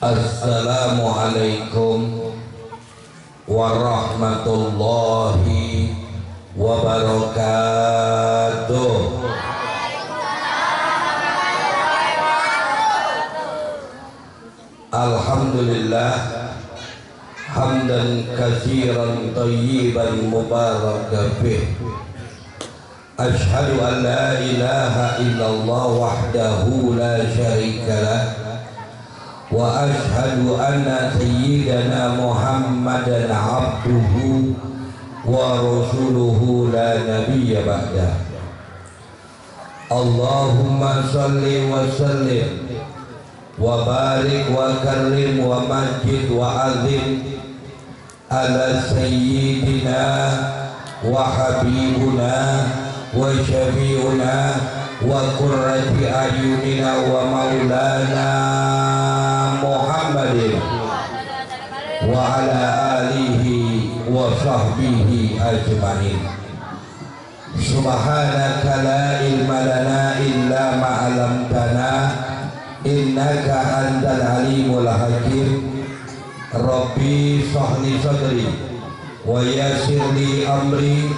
Assalamualaikum warahmatullahi wabarakatuh. Alhamdulillah hamdan katsiran thayyiban mubarakan fih. Asyhadu an la ilaha illallah wahdahu la syarika lah wa asyhadu anna sayyidana Muhammadan abduhu wa rasuluhu la nabiyya ba'dah. Allahumma salli wa sallim wa barik wa karrim wa majid wa azim ala sayyidina wa habibuna wa syafi'una wa qurrati ayunina wa maulana Muhammadin wa ala alihi wa sahbihi ajmain. Subhanaka la ilma lana illa ma 'allamtana innaka antal alimul hakim. Rabbi shrahli sadri wa yassir li amri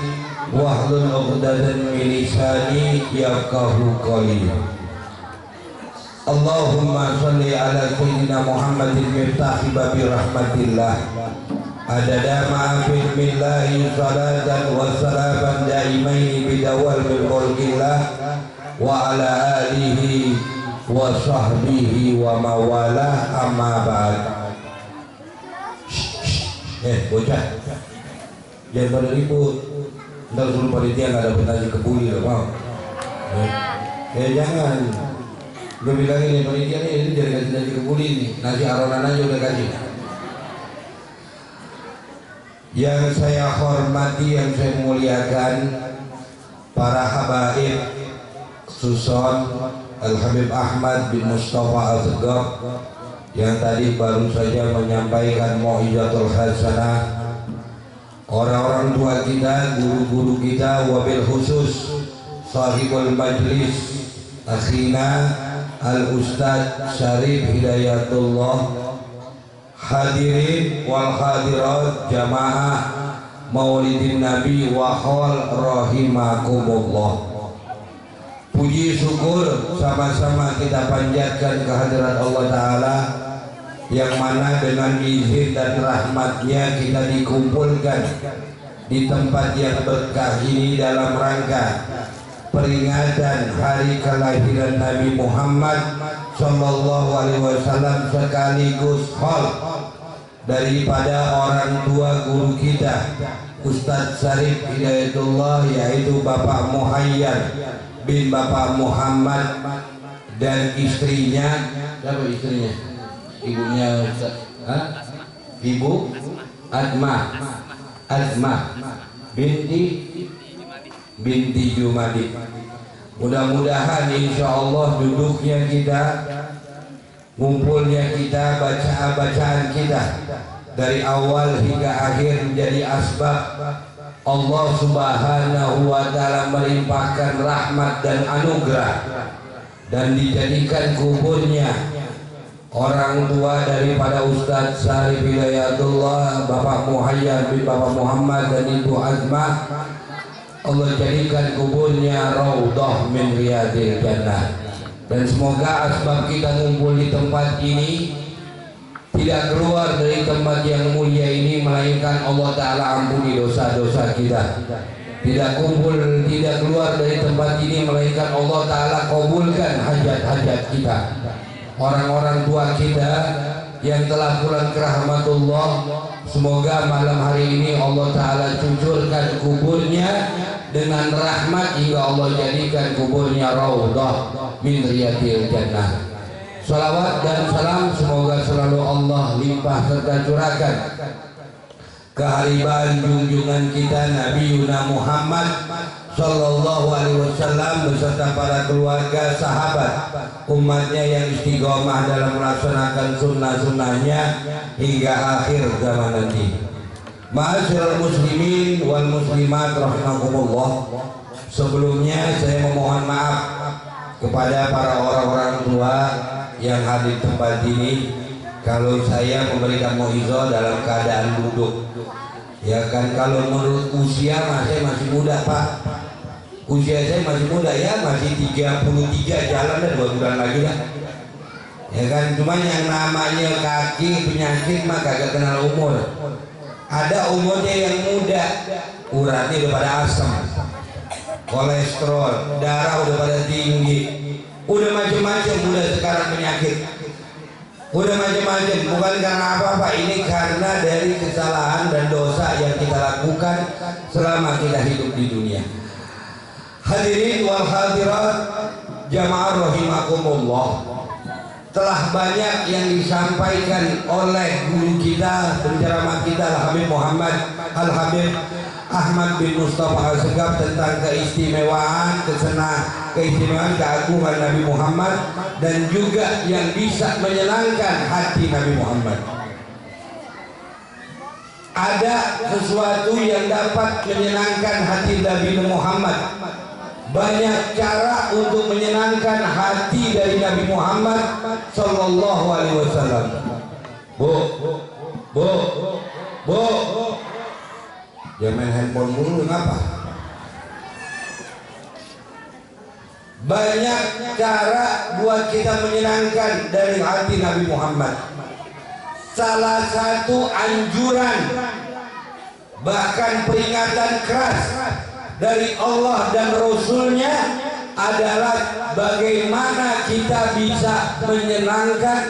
wahlul 'uqdatam min lisani yafqahu qawli. Allahumma sholli ala sayyidina Muhammadin miftahi babi rahmatillah adada ma fi billahi salatan wa salaman daimaini bidawal bil mulkillah wa ala alihi wa sahbihi wa mawalah amma ba'd. Bocah jangan pada ribut, ntar suruh panitia nggak dapet nasi kebuli loh, mau? Jangan. Gue bilang ini panitia nih, ini jangan kasih nasi kebuli nih, nasi aronan aja udah kasih. Yang saya hormati, yang saya muliakan, para habaib Suson Al-Habib Ahmad bin Mustafa Al-Segaf yang tadi baru saja menyampaikan mau'izatul hasanah, orang-orang tua kita, guru-guru kita, wabil khusus sahibul majlis akhina Al-Ustadz Syarif Hidayatullah, hadirin wal hadirat jamaah maulidin nabi wa khol rahimakumullah. Puji syukur sama-sama kita panjatkan kehadirat Allah Ta'ala yang mana dengan izin dan rahmatnya kita dikumpulkan di tempat yang berkah ini dalam rangka peringatan hari kelahiran Nabi Muhammad Sallallahu Alaihi Wasallam, sekaligus hol daripada orang tua guru kita Ustadz Syarif Hidayatullah, yaitu Bapak Muhayyan bin Bapak Muhammad dan istrinya. Siapa istrinya? Ibunya Ibu Adma binti Jumadi. Mudah-mudahan insya Allah duduknya kita, ngumpulnya kita, bacaan kita dari awal hingga akhir menjadi asbab Allah Subhanahu wa Ta'ala melimpahkan rahmat dan anugerah, dan dijadikan kuburnya orang tua daripada Ustadz Syarif Hidayatullah, Bapak Muhayyan bin Bapak Muhammad dan Ibu Azma, Allah jadikan kuburnya raudhah min riyadil jannah. Dan semoga asbab kita ngumpul di tempat ini tidak keluar dari tempat yang mulia ini melainkan Allah Ta'ala ampuni dosa-dosa kita. Tidak keluar dari tempat ini melainkan Allah Ta'ala kabulkan hajat-hajat kita. Orang-orang tua kita yang telah pulang ke rahmatullah, semoga malam hari ini Allah Ta'ala cucurkan kuburnya dengan rahmat hingga Allah jadikan kuburnya raudhah min riyadil jannah. Salawat dan salam semoga selalu Allah limpah serta curahkan kehariban junjungan kita Nabi Muhammad Sallallahu Alaihi Wasallam beserta para keluarga, sahabat, umatnya yang istiqomah dalam melaksanakan sunnah-sunnahnya hingga akhir zaman nanti. Ma'asyiral muslimin wal muslimat rahimakumullah. Sebelumnya saya memohon maaf kepada para orang-orang tua yang hadir tempat ini, kalau saya memberikan moizo dalam keadaan duduk, ya kan. Kalau menurut usia saya masih muda Pak, usia saya masih muda ya, masih 33, jalan dan 2 bulan lagi lah, ya kan. Cuma yang namanya kaki penyakit mah kagak kenal umur. Ada umurnya yang muda, uratnya udah pada asam, kolesterol, darah udah pada tinggi, udah macam-macam, udah sekarang penyakit, udah macam-macam. Bukan karena apa-apa, ini karena dari kesalahan dan dosa yang kita lakukan selama kita hidup di dunia. Hadirin wal hadirat jamaah rahimakumullah, telah banyak yang disampaikan oleh guru kita, penceramah kita Al-Habib Muhammad Al-Habib Ahmad bin Mustafa Al-Segaf tentang keistimewaan, keistimewaan keagungan Nabi Muhammad dan juga yang bisa menyenangkan hati Nabi Muhammad. Ada sesuatu yang dapat menyenangkan hati Nabi Muhammad. Banyak cara untuk menyenangkan hati dari Nabi Muhammad Sallallahu Alaihi Wasallam. Bu, jangan main handphone mulu, ngapa? Banyak cara buat kita menyenangkan dari hati Nabi Muhammad. Salah satu anjuran, bahkan peringatan keras dari Allah dan Rasulnya adalah bagaimana kita bisa menyenangkan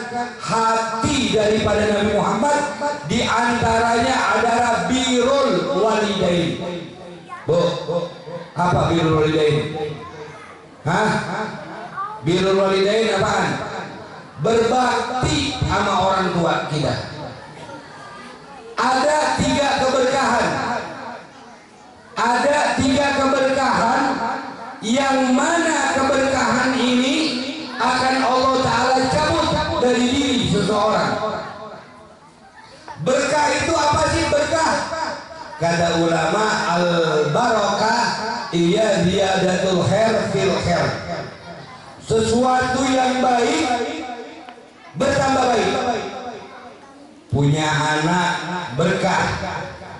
hati daripada Nabi Muhammad. Di antaranya adalah birrul walidain. Bu, apa birrul walidain? Hah? Birrul walidain apaan? Berbakti sama orang tua kita. Ada 3 keberkahan. Ada 3 keberkahan yang mana keberkahan ini akan Allah Ta'ala cabut dari diri seseorang. Berkah itu apa sih berkah? Kata ulama, al-barakah iya ziyadatul khair fil khair. Sesuatu yang baik bertambah baik. Punya anak berkah,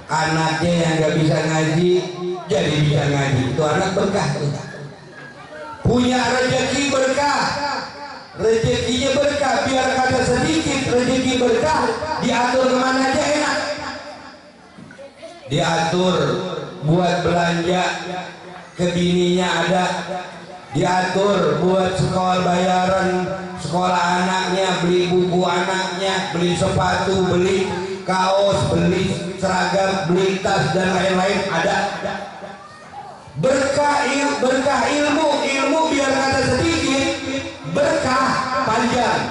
anaknya yang gak bisa ngaji jadi bisa ngaji, itu anak berkah. Punya rezeki berkah, rezekinya berkah, biar kata sedikit rezeki berkah, diatur kemana aja enak. Diatur buat belanja ke bininya ada, diatur buat sekolah bayaran sekolah anaknya, beli buku anaknya, beli sepatu, beli kaos, beli seragam, beli tas dan lain-lain ada. Berkah ilmu biar kata sedikit, berkah panjang.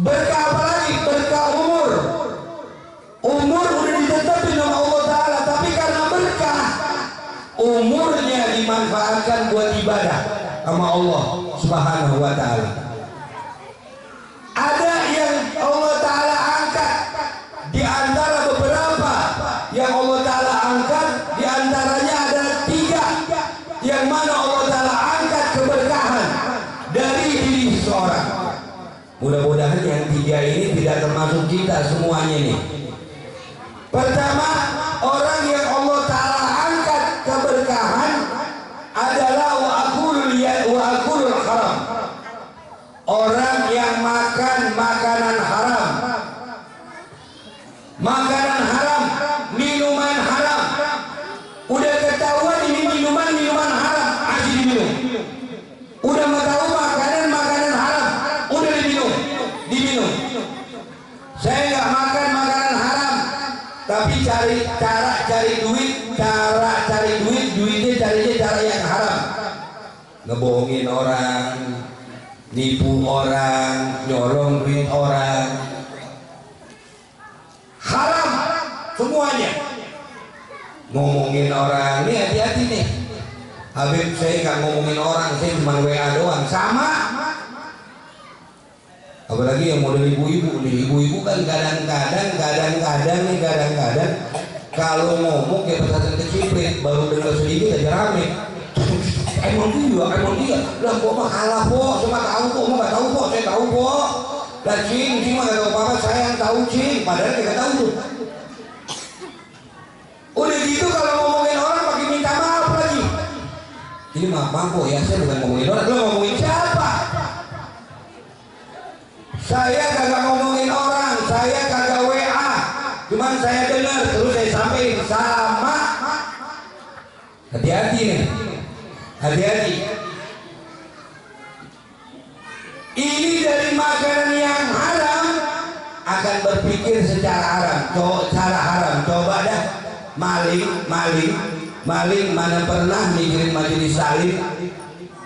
Berkah apa lagi? Berkah umur. Umur udah ditetapin sama Allah Ta'ala, tapi karena berkah umurnya dimanfaatkan buat ibadah sama Allah Subhanahu wa Ta'ala. Ada yang Allah Ta'ala angkat, di antara beberapa yang Allah Ta'ala angkat, di antaranya ada 3 yang mana Allah Ta'ala angkat keberkahan dari diri seseorang. Mudah-mudahan yang 3 ini tidak termasuk kita semuanya nih. Pertama, orang yang Allah Ta'ala angkat keberkahan adalah wa'akulul haram. Orang yang makan makanan haram, makanan haram, minuman haram. Udah ketahuan ini minuman haram, masih diminum. Udah tahu makanan haram, udah diminum. Saya nggak makan makanan haram, tapi cari duit, duitnya carinya cara yang haram. Ngebohongin orang, nipu orang, nyolong duit orang, haram semuanya. Ngomongin orang, ini hati-hati nih Habib, saya nggak ngomongin orang, saya cuma WA doang, sama. Apalagi yang model ibu-ibu nih, ibu-ibu kan kadang-kadang kalau ngomong kayak pesantren keciprit, baru dengar sedikit aja rame. Emang dia lah gua mah kalah po, cuma tahu po, mau nggak tahu po, saya tahu lah cing mah gak tahu apa-apa, saya yang tahu cing, padahal dia gak tahu tuh. Udah gitu kalau ngomongin orang pakai minta maaf lagi. Ini maaf kok ya, saya bukan ngomongin orang. Lo ngomongin siapa? Saya kagak ngomongin orang, saya kagak WA, cuman saya dengar terus saya sampaikan sama. Hati-hati nih, hati-hati. Ini dari makanan yang haram akan berpikir secara haram, cara haram. Coba dah maling mana pernah mikirin majelis salim,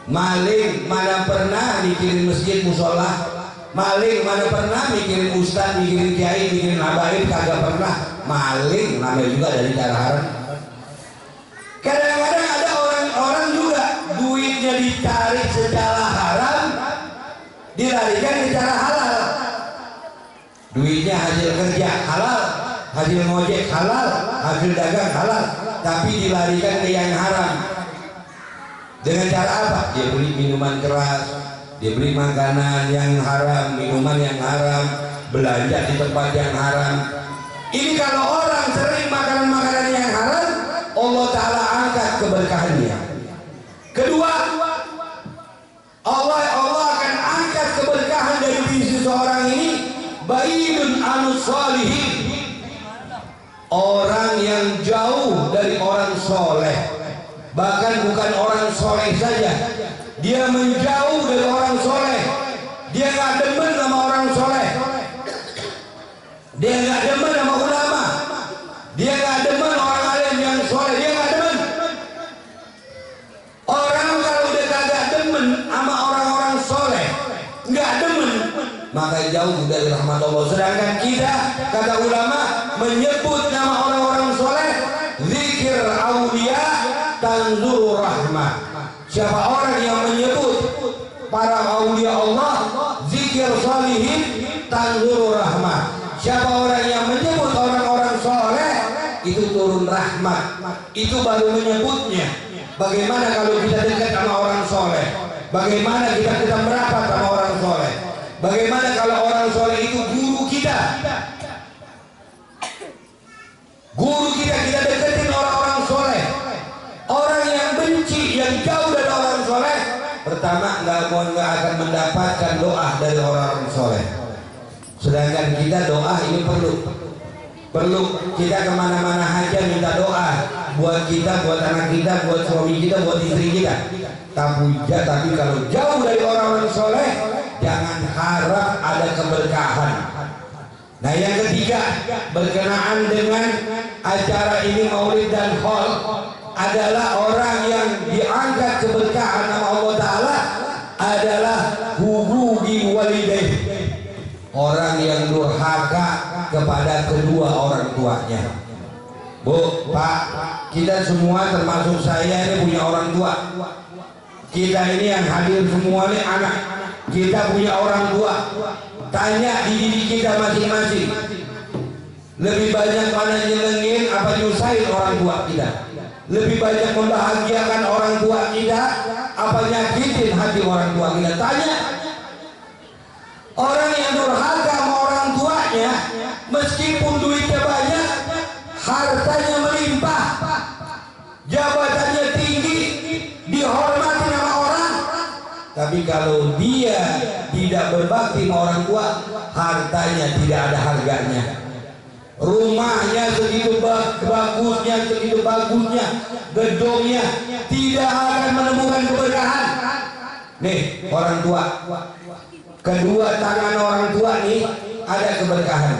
maling mana pernah mikirin masjid musola, maling mana pernah mikirin ustaz, mikirin kiai, mikirin habaib, kagak pernah. Maling namanya juga dari cara haram. Kadang-kadang ada orang juga duitnya dicari secara haram, dilarikan ke cara halal. Duitnya hasil kerja halal, hasil ngojek halal, hasil dagang halal, tapi dilarikan ke yang haram. Dengan cara apa? Dia beli minuman keras, dia beli makanan yang haram, minuman yang haram, belanja di tempat yang haram. Ini kalau orang sering makanan-makanan yang haram, Allah Ta'ala angkat keberkahannya. Kedua, Allah akan angkat keberkahan dari diri seseorang ini. Baidun anus sholihin, orang yang jauh dari orang soleh. Bahkan bukan orang soleh saja, dia menjauh dari orang soleh. Dia gak demen sama orang soleh, dia gak demen sama ulama, dia gak demen orang alim yang soleh, dia gak demen. Orang kalau udah kagak demen sama orang-orang soleh, gak demen, maka jauh dari rahmat Allah. Sedangkan kita, kata ulama, menyebut nama orang-orang soleh, zikir aulia tanzuru rahmah. Siapa orang yang menyebut para aulia Allah, zikir salihin tanzuru rahmah. Siapa orang yang menyebut orang-orang soleh, itu turun rahmat. Itu baru menyebutnya. Bagaimana kalau kita dekat sama orang soleh? Bagaimana kita merapat sama orang soleh? Bagaimana kalau orang soleh itu guru kita? Guru kita deketin orang-orang soleh. Orang yang benci, yang jauh dari orang soleh, pertama nggak akan mendapatkan doa dari orang-orang soleh. Sedangkan kita doa ini perlu kita kemana-mana aja minta doa buat kita, buat anak kita, buat suami kita, buat istri kita. Tapi kalau jauh dari orang-orang soleh, jangan harap ada keberkahan. Nah, yang ketiga, berkenaan dengan acara ini Maulid dan Khol, adalah orang yang diangkat keberkahan nama Allah Ta'ala adalah hububi walidaih, orang yang durhaka kepada kedua orang tuanya. Bu, Pak, kita semua termasuk saya ini punya orang tua. Kita ini yang hadir semua ini anak, kita punya orang tua. Tanya di diri kita masing-masing, lebih banyak mana nyenengin apa nyusahin orang tua kita? Lebih banyak membahagiakan orang tua kita apa nyakitin hati orang tua kita? Tanya. Orang yang durhaka sama orang tuanya, meskipun duitnya banyak, hartanya melimpah, jabatannya tinggi, dihormati sama orang, tapi kalau dia tidak berbakti sama orang tua, hartanya tidak ada harganya. Rumahnya segitu bagusnya, segitu bagusnya, gedungnya, tidak akan menemukan keberkahan. Nih orang tua, kedua tangan orang tua nih ada keberkahan.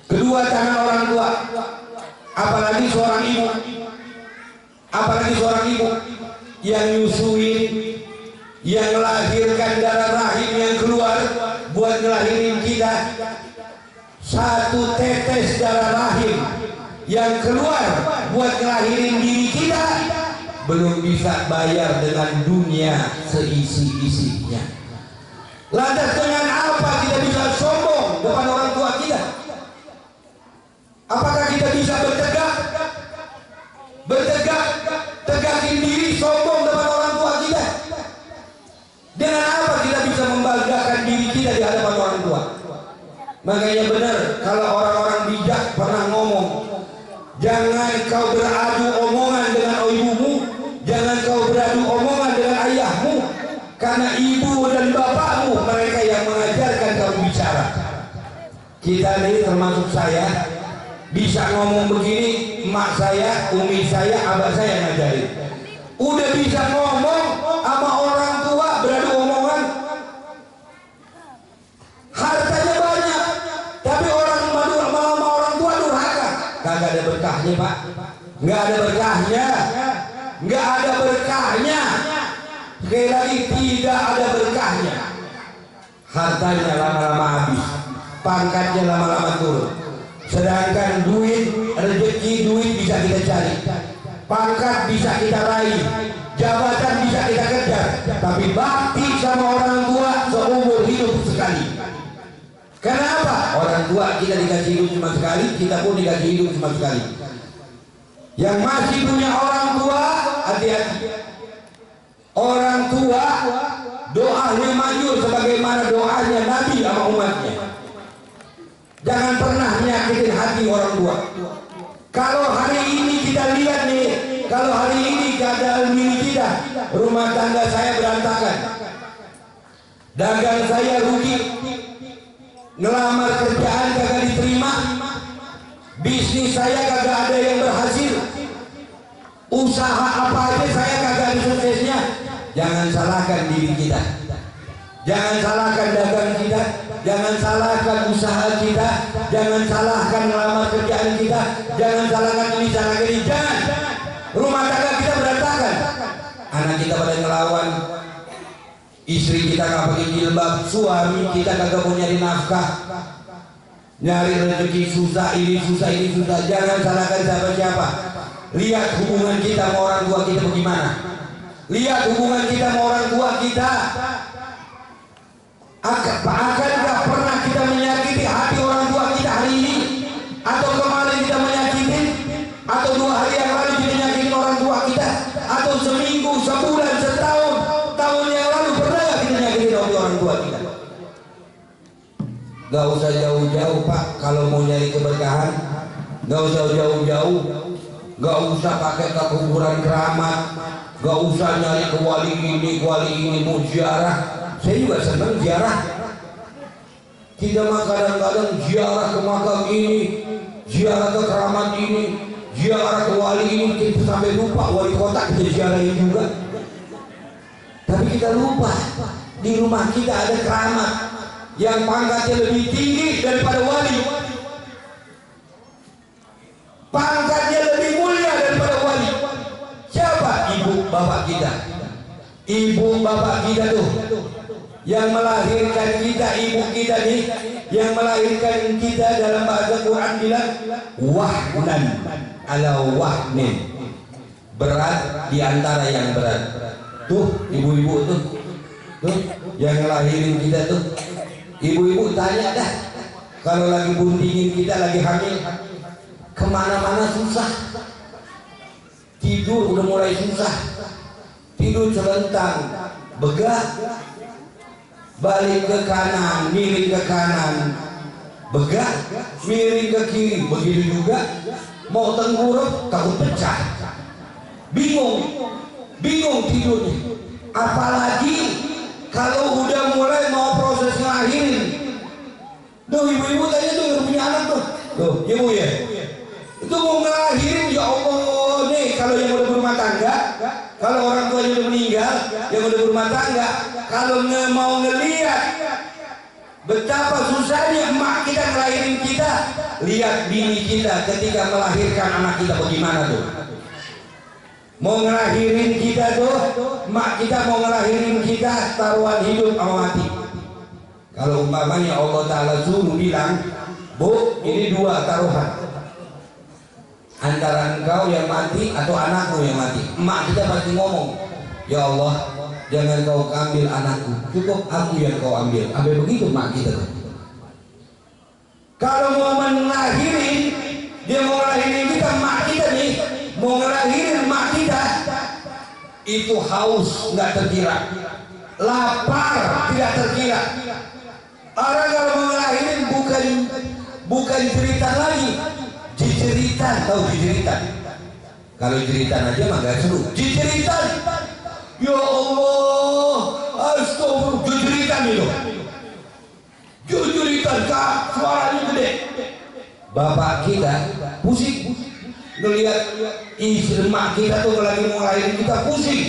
Kedua tangan orang tua, apalagi seorang ibu yang nyusuin, yang melahirkan darah rahim yang keluar buat ngelahirin kita. Satu tetes darah rahim yang keluar buat ngelahirin diri kita belum bisa bayar dengan dunia seisi-isinya. Lantas dengan apa kita bisa sombong depan orang tua kita? Apakah kita bisa tegakin diri sombong depan orang tua kita? Dengan apa kita bisa membanggakan diri kita kita di hadapan orang tua. Makanya benar kalau orang-orang bijak pernah ngomong, jangan kau beradu omongan dengan ibumu, jangan kau beradu omongan dengan ayahmu, karena ibu dan bapakmu mereka yang mengajarkan kamu bicara. Kita nih termasuk saya bisa ngomong begini, emak saya, umi saya, abah saya ngajarin. Udah bisa ngomong sama orang tua beradu omongan, hartanya banyak, tapi orang malah sama orang tua durhaka. Kagak ada berkahnya Pak, nggak ada berkahnya, nggak ada berkahnya. Sekali lagi tidak ada berkahnya. Hartanya lama-lama habis, pangkatnya lama-lama turun. Sedangkan duit, rezeki duit bisa kita cari, pangkat bisa kita raih, jabatan bisa kita kejar, tapi bakti sama orang tua seumur hidup sekali. Kenapa? Orang tua kita dikasih hidup cuma sekali, kita pun dikasih hidup cuma sekali. Yang masih punya orang tua, hati-hati. Orang tua doanya manjur sebagaimana doanya Nabi sama umatnya. Jangan pernah nyakitin hati orang tua. Kalau hari ini kita lihat nih, kalau hari ini keadaan milik kita, rumah tangga saya berantakan, dagang saya rugi, ngelamar kerjaan kagak diterima, bisnis saya kagak ada yang berhasil, usaha apa aja saya kagak ada suksesnya. Jangan salahkan diri kita, jangan salahkan dagang kita, jangan salahkan usaha kita, jangan salahkan ngelamar kerjaan kita, jangan salahkan ini salahkan ini, jangan. Rumah tangga kita berantakan, anak kita pada ngelawan, istri kita nggak pakai jilbab, suami kita kagak mau nyari nafkah, nyari rezeki susah, ini susah, ini susah. Jangan salahkan siapa-siapa. Lihat hubungan kita sama orang tua kita bagaimana. Lihat hubungan kita sama orang tua kita. Akankah pernah kita menyakiti hati orang tua kita hari ini? Atau kemarin kita menyakitin? Atau 2 hari yang lalu kita nyakitin orang tua kita? Atau seminggu, sebulan, setahun, tahun yang lalu pernah gak kita nyakitin orang tua kita? Gak usah jauh-jauh Pak, kalau mau nyari keberkahan gak usah jauh-jauh, gak usah pakai ke kuburan keramat, gak usah nyari ke wali ini mau ziarah. Saya juga senang ziarah. Kita mah kadang-kadang ziarah ke makam ini, ziarah ke keramat ini, ziarah ke wali ini, kita sampai lupa wali kota kita ziarahin juga. Tapi kita lupa di rumah kita ada keramat yang pangkatnya lebih tinggi daripada wali, pangkatnya lebih mulia daripada wali. Siapa? Ibu bapak kita. Ibu bapak kita tuh yang melahirkan kita, ibu kita nih yang melahirkan kita, dalam bahasa Quran bilang wahnan ala wahnin, berat diantara yang berat. Tuh ibu-ibu tuh yang ngelahirin kita tuh, ibu-ibu tanya dah kalau lagi buntingin kita, lagi hamil, kemana-mana susah, tidur udah mulai susah, tidur celentang, begah, balik ke kanan, miring ke kanan, begah, miring ke kiri, begitu juga. Mau tengkurap takut pecah, bingung tidurnya. Apalagi kalau udah mulai mau proses ngelahirin. Tuh ibu-ibu tanya tuh yang punya anak tuh ibu ya, itu mau ngelahirin, ya Allah nih. Kalau yang udah berumah tangga, kalau orang tuanya udah meninggal, yang udah berumah tangga, kalau mau ngelihat betapa susahnya emak kita ngelahirin kita, lihat bini kita ketika melahirkan anak kita bagaimana tuh. Mau ngelahirin kita tuh, emak kita mau ngelahirin kita taruhan hidup sama mati. Kalau umpamanya Allah Ta'ala suruh bilang, Bu, ini 2 taruhan, antara engkau yang mati atau anakmu yang mati. Emak kita pasti ngomong, ya Allah, jangan kau ambil anakku, cukup aku yang kau ambil. Ambil begitu emak kita tuh. Kalau mau ngelahirin, dia mau ngelahirin kita, emak kita nih mau ngelahirin emak kita, itu haus nggak terkira, lapar tidak terkira, Orang kalau mau ngelahirin bukan cerita lagi, jijeritan. Tahu jijeritan? Kalau jijeritan aja mah gak seru. Jijeritan, ya Allah, astagfirullah, jijeritan itu. Jijeritan, kak, suaranya gede. Bapak kita pusing ngelihat istri emak kita tuh lagi mau ngelahirin, kita pusing.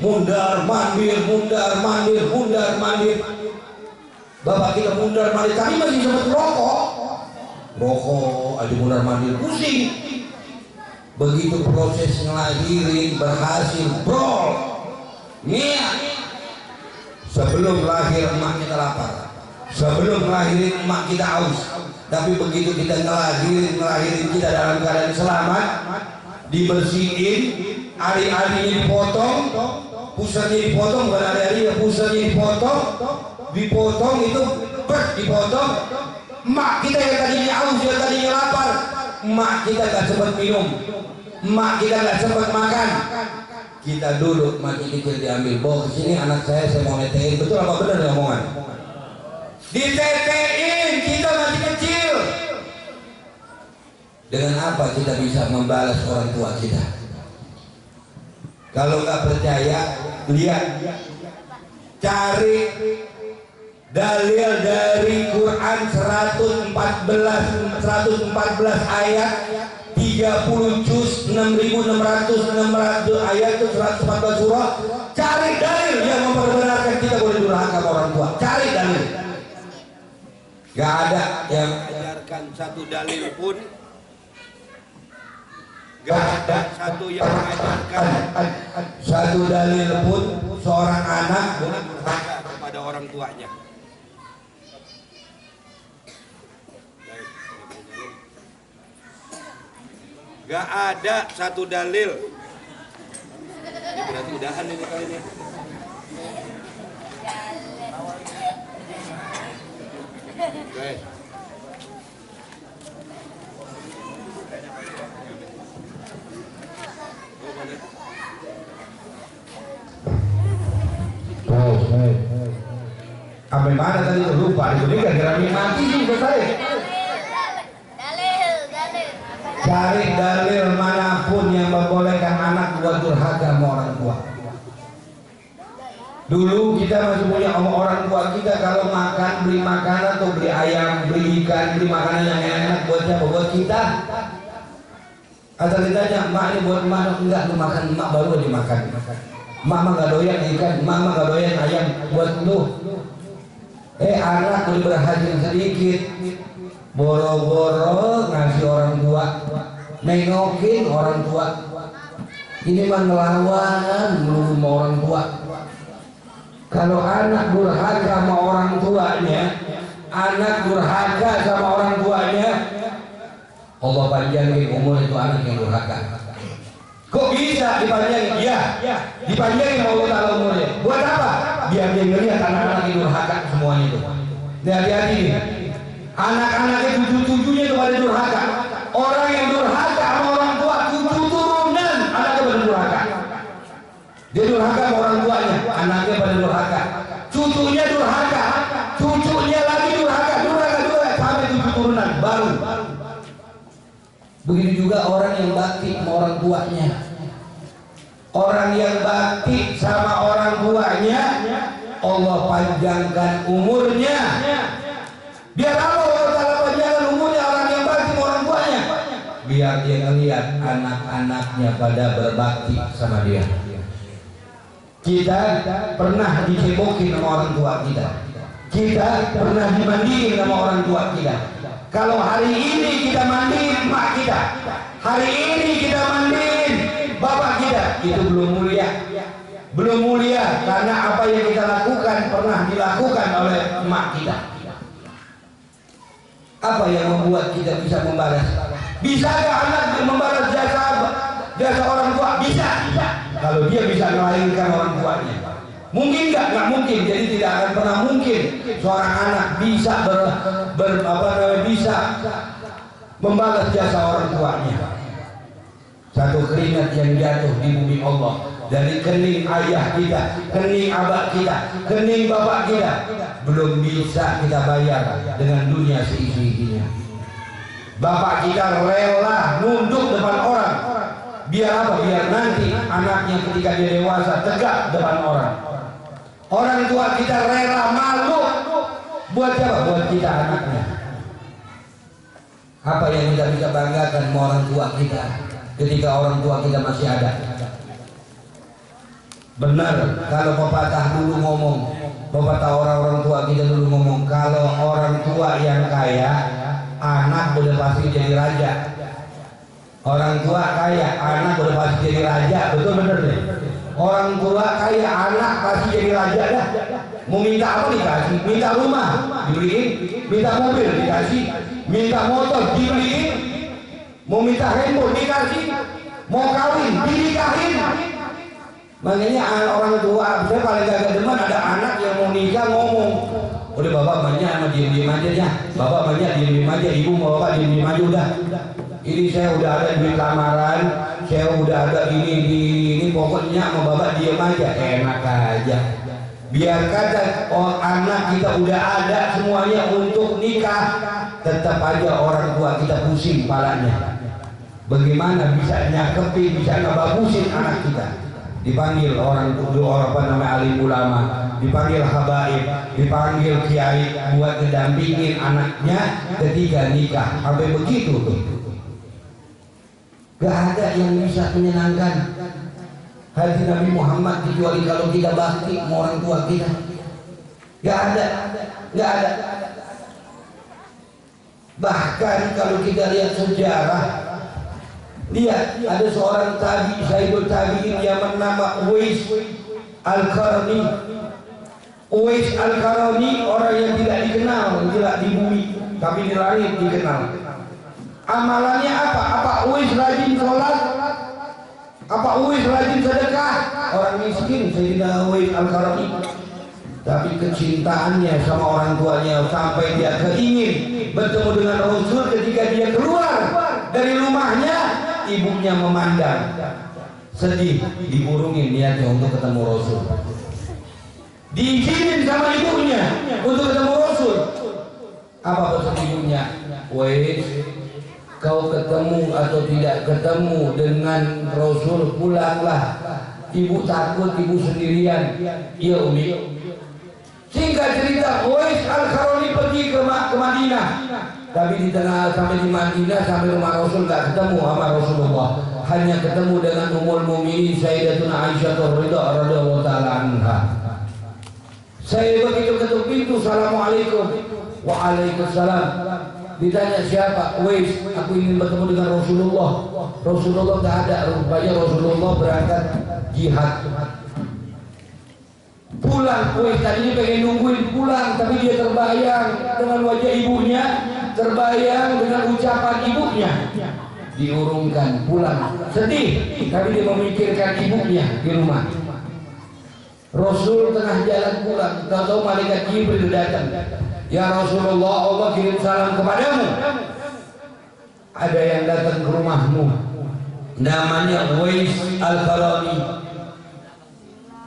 Mundar mandir, mundar mandir, mundar mandir. Bapak kita mundar mandir, kami masih sempat rokok aja mundar mandir, pusing. Begitu proses ngelahirin berhasil, bro, niat. Sebelum lahir emak kita lapar, sebelum ngelahirin emak kita haus. Tapi begitu kita ngelahirin kita dalam keadaan selamat, dibersihin, ari-arinya dipotong, pusatnya dipotong, bukan ari-ari, pusatnya dipotong itu dipotong. Emak kita yang tadinya haus, yang tadinya lapar, emak kita gak sempat minum, emak kita gak sempat makan. Kita dulu masih kecil diambil, bawa ke sini anak saya mau netein. Betul apa benar ya omongan? Ditetein, kita masih kecil. Dengan apa kita bisa membalas orang tua kita? Kalau nggak percaya, lihat, cari dalil dari Quran 114 ayat 30 juz 6.600 ayat itu 114 surah. Cari dalil yang memperbenarkan kita boleh durhaka sama orang tua. Cari dalil. Gak ada yang mengajarkan satu dalil pun. Gak ada satu yang mengajarkan satu dalil pun seorang anak boleh durhaka kepada orang tuanya. Gak ada satu dalil. Ini berarti udahan ini kali ini. Oke. Sampai mana tadi lupa? Ini gara-gara mati sih selesai. Cari dalil manapun yang membolehkan anak buat durhaka sama orang tua. Dulu kita masih punya orang tua kita kalau makan, beli makanan atau beli ayam, beli ikan, beli makanan yang enak buat siapa? Buat kita. Asal ditanya, mak ini buat emak? Enggak, lu makan emak baru dimakan. Emak mah gak doyan ikan, emak mah gak doyan ayam buat lu. Anak udah berhasil sedikit, boro-boro ngasih orang tua, nengokin orang tua. Ini mah ngelawan melulu sama orang tua. Kalau anak durhaka sama orang tuanya, anak durhaka sama orang tuanya, Allah panjangin umur itu anak yang durhaka. Kok bisa dipanjangin? Ya, dipanjangin Allah Ta'ala umurnya. Buat apa? Biar dia ngelihat anak-anak yang durhaka semuanya itu. Hati-hati nih, anak-anaknya cucu-cucunya itu pada durhaka. Orang yang durhaka sama orang tua, cucu turunan anaknya pada durhaka. Dia durhaka sama orang tuanya, anaknya pada durhaka. Cucunya durhaka, cucunya lagi durhaka sampai cucu turunan baru. Begitu juga orang yang bakti sama orang tuanya. Orang yang bakti sama orang tuanya, Allah panjangkan umurnya. Biar apa Allah Ta'ala panjangkan umurnya orang yang bakti sama orang tuanya? Biar dia ngelihat anak-anaknya pada berbakti sama dia. Kita pernah dicebokin sama orang tua kita. Kita pernah dimandiin sama orang tua kita. Kalau hari ini kita mandiin emak kita, hari ini kita mandiin bapak kita, itu belum mulia. Belum mulia karena apa yang kita lakukan pernah dilakukan oleh emak kita. Apa yang membuat kita bisa membalas? Bisakah anak membalas jasa orang tua? Bisa. Kalau dia bisa melahirkan orang tuanya. Mungkin nggak mungkin. Jadi tidak akan pernah mungkin seorang anak bisa bisa membalas jasa orang tuanya. Satu keringat yang jatuh di bumi Allah dari kening ayah kita, kening abah kita, kening bapak kita, belum bisa kita bayar dengan dunia seisi-isinya. Bapak kita rela nunduk depan orang. Biar apa? Biar nanti anaknya ketika dia dewasa tegak depan orang. Orang tua kita rela malu. Buat siapa? Buat kita anaknya. Apa yang kita bisa banggakan sama orang tua kita ketika orang tua kita masih ada? Benar, kalau pepatah dulu ngomong, pepatah orang-orang tua kita dulu ngomong, kalau orang tua yang kaya, anak udah pasti jadi raja. Orang tua kaya, anak udah pasti jadi raja, betul bener deh. Orang tua kaya, anak pasti jadi raja dah. Mau minta apa dikasih, minta rumah dibeliin, minta mobil dikasih, minta motor dibeliin, mau minta handphone dikasih, mau kawin dinikahin. Makanya orang tua, saya paling gak demen ada anak yang mau nikah ngomong, udah bapak banyak sama diem-diem aja ya, bapak banyak diem-diem aja, ibu mau bapak diem-diem aja udah. Ini saya udah ada duit lamaran, saya udah ada ini pokoknya sama bapak diem aja, enak aja. Biar kata anak kita udah ada semuanya untuk nikah, tetap aja orang tua kita pusing palanya. Bagaimana bisa nyakepin, bisa ngebagusin anak kita? Dipanggil orang apa namanya alim ulama, dipanggil habaib, dipanggil kiai buat ngedampingin anaknya ketika nikah. Sampai begitu tuh. Gak ada yang bisa menyenangkan hati Nabi Muhammad kecuali kalau kita bakti sama orang tua kita. Gak ada. Bahkan kalau kita lihat sejarah, lihat ada seorang tabi, Sayyidul Tabi'in yang bernama Uwais Al-Qarni. Uwais Al-Qarni orang yang tidak dikenal, tidak di bumi, tapi di langit dikenal. Amalannya apa? Apa Uwais rajin sholat? Apa Uwais rajin sedekah? Orang miskin Sayyidina Uwais Al-Qarni. Tapi kecintaannya sama orang tuanya sampai dia keingin bertemu dengan Rasul. Ketika dia keluar dari rumahnya, ibunya memandang sedih, diburungin niatnya untuk ketemu Rasul. Diizinin sama ibunya untuk ketemu Rasul. Apa pesan ibunya? Wes, kau ketemu atau tidak ketemu dengan Rasul, pulanglah. Ibu takut, ibu sendirian. Iya Umi. Singkat cerita, Uwais Al-Qarni pergi ke Madinah. Tapi di tengah sampai di Madinah, sampai rumah Rasul gak ketemu sama Rasulullah. Hanya ketemu dengan Ummul Mukminin Sayyidatuna Aisyah radhiyallahu taala anha. Saya begitu ketuk pintu, Assalamualaikum. Waalaikumsalam. Ditanya siapa? Uwais, aku ingin bertemu dengan Rasulullah. Rasulullah gak ada, rupanya Rasulullah berangkat jihad. Pulang, Uwais tadinya pengen nungguin pulang, tapi dia terbayang dengan wajah ibunya, terbayang dengan ucapan ibunya. Diurungkan pulang, sedih, tapi dia memikirkan ibunya di rumah. Rasul tengah jalan pulang, tahu malaikat Jibril datang. Ya Rasulullah, Allah kirim salam kepadamu. Ada yang datang ke rumahmu, namanya Uwais Al-Qarni.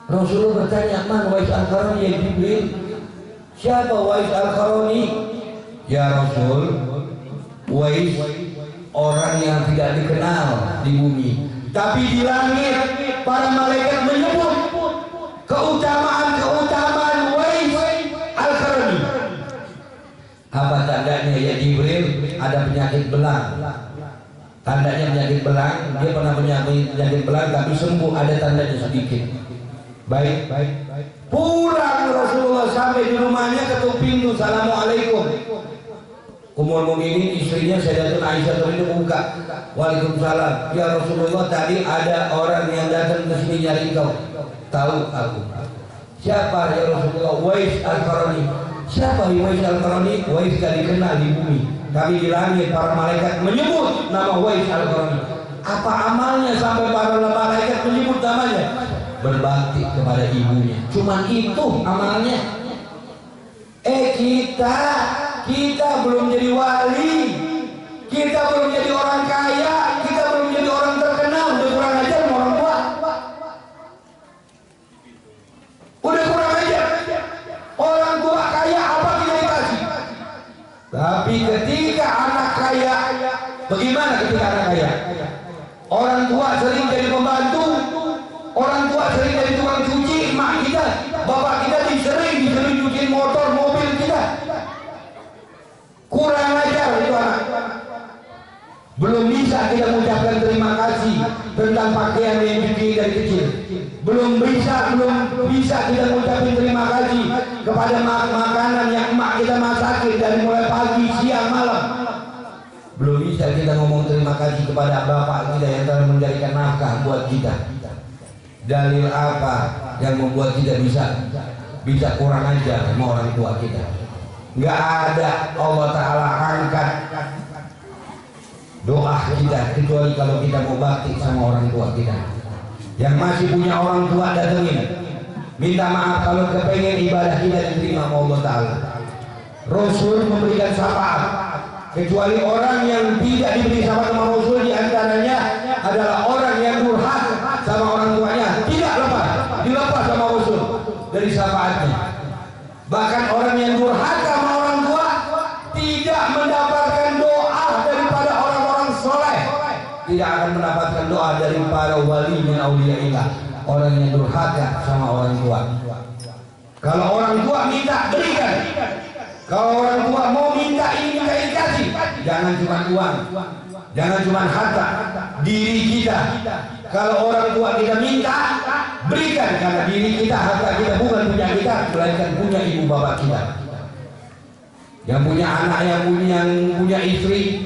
Rasulullah bertanya, man Uwais Al-Qarni ya Jibril? Siapa Uwais Al-Qarni? Ya Rasul, Uwais orang yang tidak dikenal di bumi, tapi di langit para malaikat menyebut keutamaan Uwais Al-Qarni. Apa tandanya ya Jibril? Ada penyakit belang. Tandanya penyakit belang, dia pernah penyakit belang tapi sembuh, ada tandanya sedikit. Baik. Pulang Rasulullah sampai di rumahnya, ketuk pintu, Assalamualaikum. Ummul Mukminin istrinya Sayyidatuna Aisyah itu buka. Waalaikumsalam. Ya Rasulullah, tadi ada orang yang datang ke sini nyari kau. Tahu aku. Siapa ya Rasulullah? Uwais Al-Qarni. Siapa Uwais Al-Qarni? Uwais gak dikenal di bumi, tapi di langit para malaikat menyebut nama Uwais Al-Qarni. Apa amalnya sampai para malaikat menyebut namanya? Berbakti kepada ibunya. Cuman itu amalnya. Kita belum jadi wali, kita belum jadi orang kaya, kita belum jadi orang terkenal. Udah kurang ajar sama orang tua. Udah kurang ajar. Orang tua kaya Bagaimana ketika anak kaya? Orang tua sering jadi pembantu, orang tua sering jadi tukang cuci, emak kita, bapak kita sering cuciin motor, mobil kita. Kurang ajar itu anak. Belum bisa kita mengucapkan terima kasih tentang pakaian yang dicuci dari kecil. Belum bisa kita mengucapkan terima kasih kepada makanan yang emak kita masakin dari mulai pagi, siang, malam. Belum bisa kita ngomong terima kasih kepada bapak kita yang telah menjadikan nafkah buat kita. Dalil apa yang membuat kita bisa kurang ajar sama orang tua kita? Nggak ada. Allah Ta'ala angkat doa kita kecuali kalau kita mau bakti sama orang tua kita. Yang masih punya orang tua datengin, minta maaf kalau kepengen ibadah kita diterima sama Allah Ta'ala. Rasul memberikan syafaat, kecuali orang yang tidak diberi syafaat sama Rasul diantaranya adalah orang yang durhaka sama orang tuanya, tidak dilepas sama Rasul dari syafaatnya. Bahkan orang yang durhaka sama orang tua tidak mendapatkan doa daripada orang-orang soleh, tidak akan mendapatkan doa dari para wali min auliyaillah. Orang yang durhaka sama orang tua, kalau orang tua minta berikan, kalau orang tua mau minta ini minta ini kasih. Jangan cuma uang, jangan cuma harta, diri kita. Kalau orang tua kita minta, berikan, karena diri kita, harta kita bukan punya kita, melainkan punya ibu bapak kita. Yang punya anak, yang punya istri,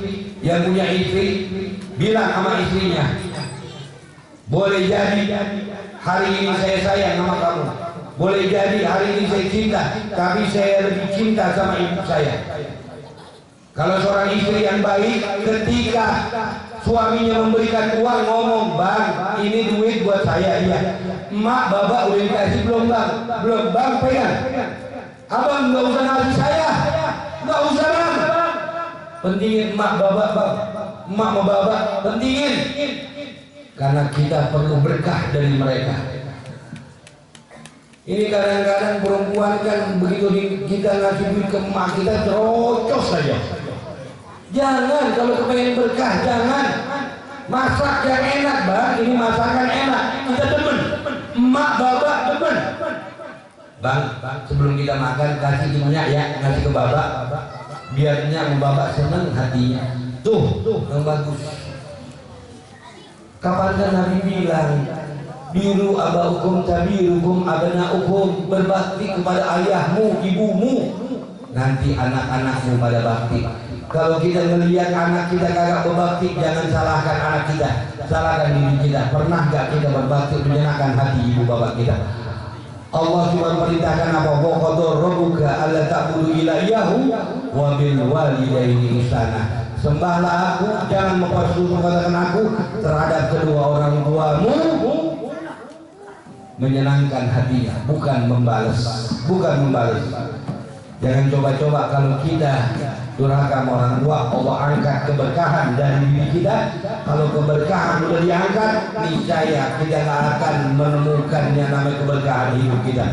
bilang sama istrinya, boleh jadi hari ini saya sayang sama kamu, boleh jadi hari ini saya cinta, tapi saya lebih cinta sama ibu saya. Kalau seorang istri yang baik, ketika suaminya memberikan uang, ngomong, bang, ini duit buat saya, iya. Emak, bapak udah dikasih belum bang? Belum bang, pegang. Abang nggak usah ngasih saya, nggak usah bang. Pentingin emak, bapak, bang. Emak sama bapak, pentingin. Karena kita perlu berkah dari mereka. Ini kadang-kadang perempuan kan begitu kita ngasih duit ke emak kita terocos saja. Jangan, kalau kepengen berkah jangan. Masak yang enak bang, ini masakan enak, kita demen. Emak bapak demen. Bang, sebelum kita makan kasih minyak ya, ngasih ke bapak, biarnya bapak seneng hatinya. Tuh yang bagus. Kapan kan Nabi bilang, biru abaukum tabirukum abnaukum, berbakti kepada ayahmu, ibumu, nanti anak-anakmu pada bakti. Kalau kita melihat anak kita kagak berbakti, jangan salahkan anak kita, salahkan diri kita. Pernah gak kita berbakti menyenangkan hati ibu bapak kita? Allah cuma perintahkan apa? Wa qadara rabbuka alla ta'budu illa iyyahu wa bil walidayni ihsana. Sembahlah aku, jangan mempersusukan aku terhadap kedua orang tuamu. Menyenangkan hatinya, bukan membalas. Jangan coba-coba kalau kita durhaka sama orang tua, Allah angkat keberkahan dari diri kita. Kalau keberkahan sudah diangkat, niscaya kita tidak akan menemukan yang namanya keberkahan hidup kita.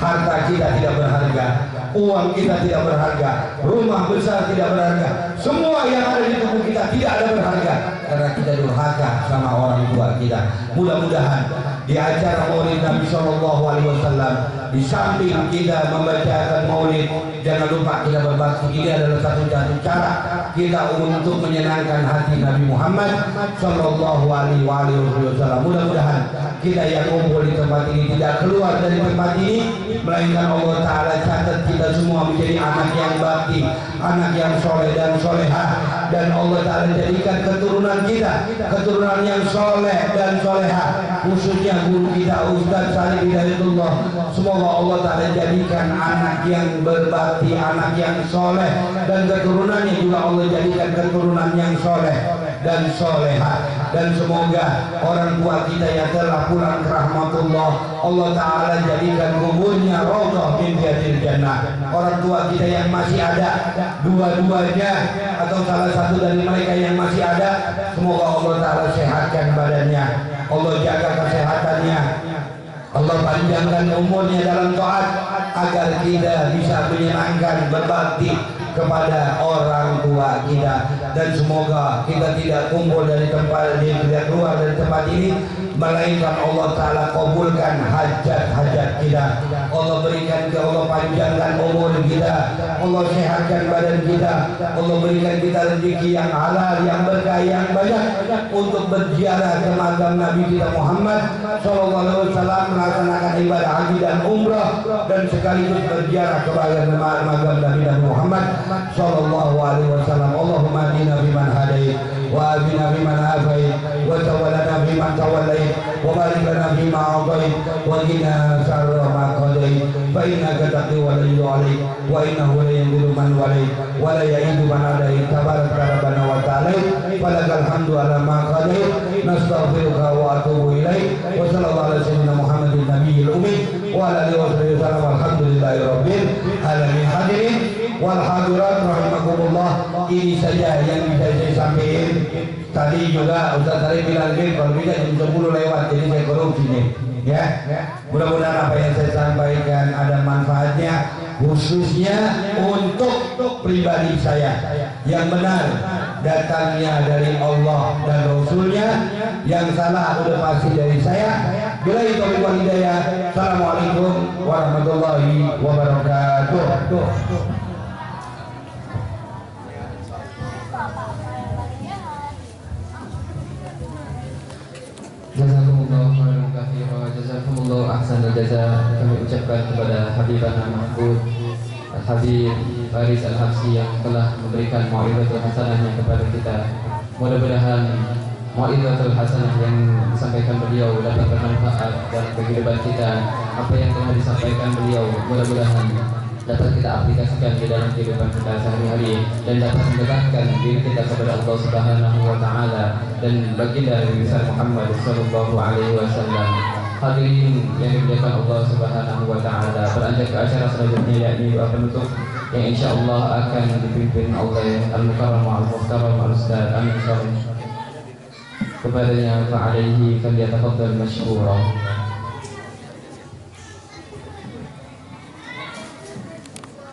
Harta kita tidak berharga, uang kita tidak berharga, rumah besar tidak berharga, semua yang ada di tubuh kita tidak ada berharga karena kita durhaka sama orang tua kita. Mudah-mudahan di acara Maulid Nabi Shallallahu Alaihi Wasallam, di samping kita membacakan Maulid, jangan lupa kita berbakti. Ini adalah satu cara kita untuk menyenangkan hati Nabi Muhammad Shallallahu Alaihi Wasallam. Mudah-mudahan kita yang kumpul di tempat ini tidak keluar dari tempat ini, melainkan Allah Taala catat kita semua menjadi anak yang bakti, anak yang soleh dan solehah, dan Allah Taala jadikan keturunan kita keturunan yang soleh dan solehah, khususnya guru kita Ustaz Salih Hidayatullah. Semoga Allah Ta'ala jadikan anak yang berbakti, anak yang soleh, dan keturunannya juga Allah jadikan keturunan yang soleh dan solehah. Dan semoga orang tua kita yang telah pulang ke rahmatullah, Allah Ta'ala jadikan kuburnya raudhah min riyadil jannah. Orang tua kita yang masih ada, dua-duanya atau salah satu dari mereka yang masih ada, semoga Allah Ta'ala sehatkan badannya, Allah jaga kesehatannya, Allah panjangkan umurnya dalam taat, agar kita bisa menyenangkan, berbakti kepada orang tua kita, dan semoga kita tidak kumpul dari tempat ini, tidak keluar dari tempat ini, melainkan Allah Ta'ala kabulkan hajat-hajat kita. Allah berikan ke Allah panjangkan umur kita, Allah sehatkan badan kita, Allah berikan kita rezeki yang halal, yang berkah, yang banyak untuk berziarah ke makam Nabi kita Muhammad sallallahu alaihi wasallam, melaksanakan ibadah haji dan umrah, dan sekaligus berziarah kepada makam Nabi Muhammad sallallahu alaihi wasallam. Allahumma adina biman hadait, wa abina biman afait, wa tawallana biman tawallait, wa barik lana bima a'tait, wa qina syarra ma qadait, fa innaka taqdi wa la yu'la 'alaik, wa innahu la yadhillu man walait, wa la ya'idzu man adait, tabaraka rabbana wa ta'ala, falakal hamdu ala ma qadait, nastaghfiruka wa atubu ilaik, wa sallallahu ala sayyidina Muhammadin nabiyil ummi wa ala alihi wa sahbihi wasallam, walhamdulillahi rabbil alamin. Hadirin wal hadirat rahimakumullah, ini saja yang bisa saya sampaikan. Tadi juga Ustaz tadi bilang kalau bisa jam 10 lewat, jadi saya korupsi nih ya. Mudah-mudahan apa yang saya sampaikan ada manfaatnya, khususnya untuk pribadi saya. Yang benar datangnya dari Allah dan Rasulnya, yang salah udah pasti dari saya. Bila itu wal hidayah. Assalamualaikum warahmatullahi wabarakatuh. Jazakumullah khairan katsira wa jazakumullah ahsanal jaza. Kami ucapkan kepada Habibana Mahfud Al-Habib Faris Al-Habsyi yang telah memberikan mau'izatul hasanahnya kepada kita. Mudah-mudahan mau'izatul hasanah yang disampaikan beliau dapat bermanfaat dalam kehidupan kita. Apa yang telah disampaikan beliau mudah-mudahan dapat kita aplikasikan di dalam kehidupan kita sehari-hari, dan dapat mendekatkan diri kita kepada Allah Subhanahu wa taala dan baginda Nabi Muhammad sallallahu alaihi wasallam. Hadirin yang dimuliakan Allah Subhanahu wa taala, beranjak ke acara selanjutnya, yakni doa penutup yang insyaallah akan dipimpin oleh Al-Mukarram Al-Muhtaram Al-Ustaz Amin Syarif. Kepadanya fa'alaihi falyatafaddal mashkura.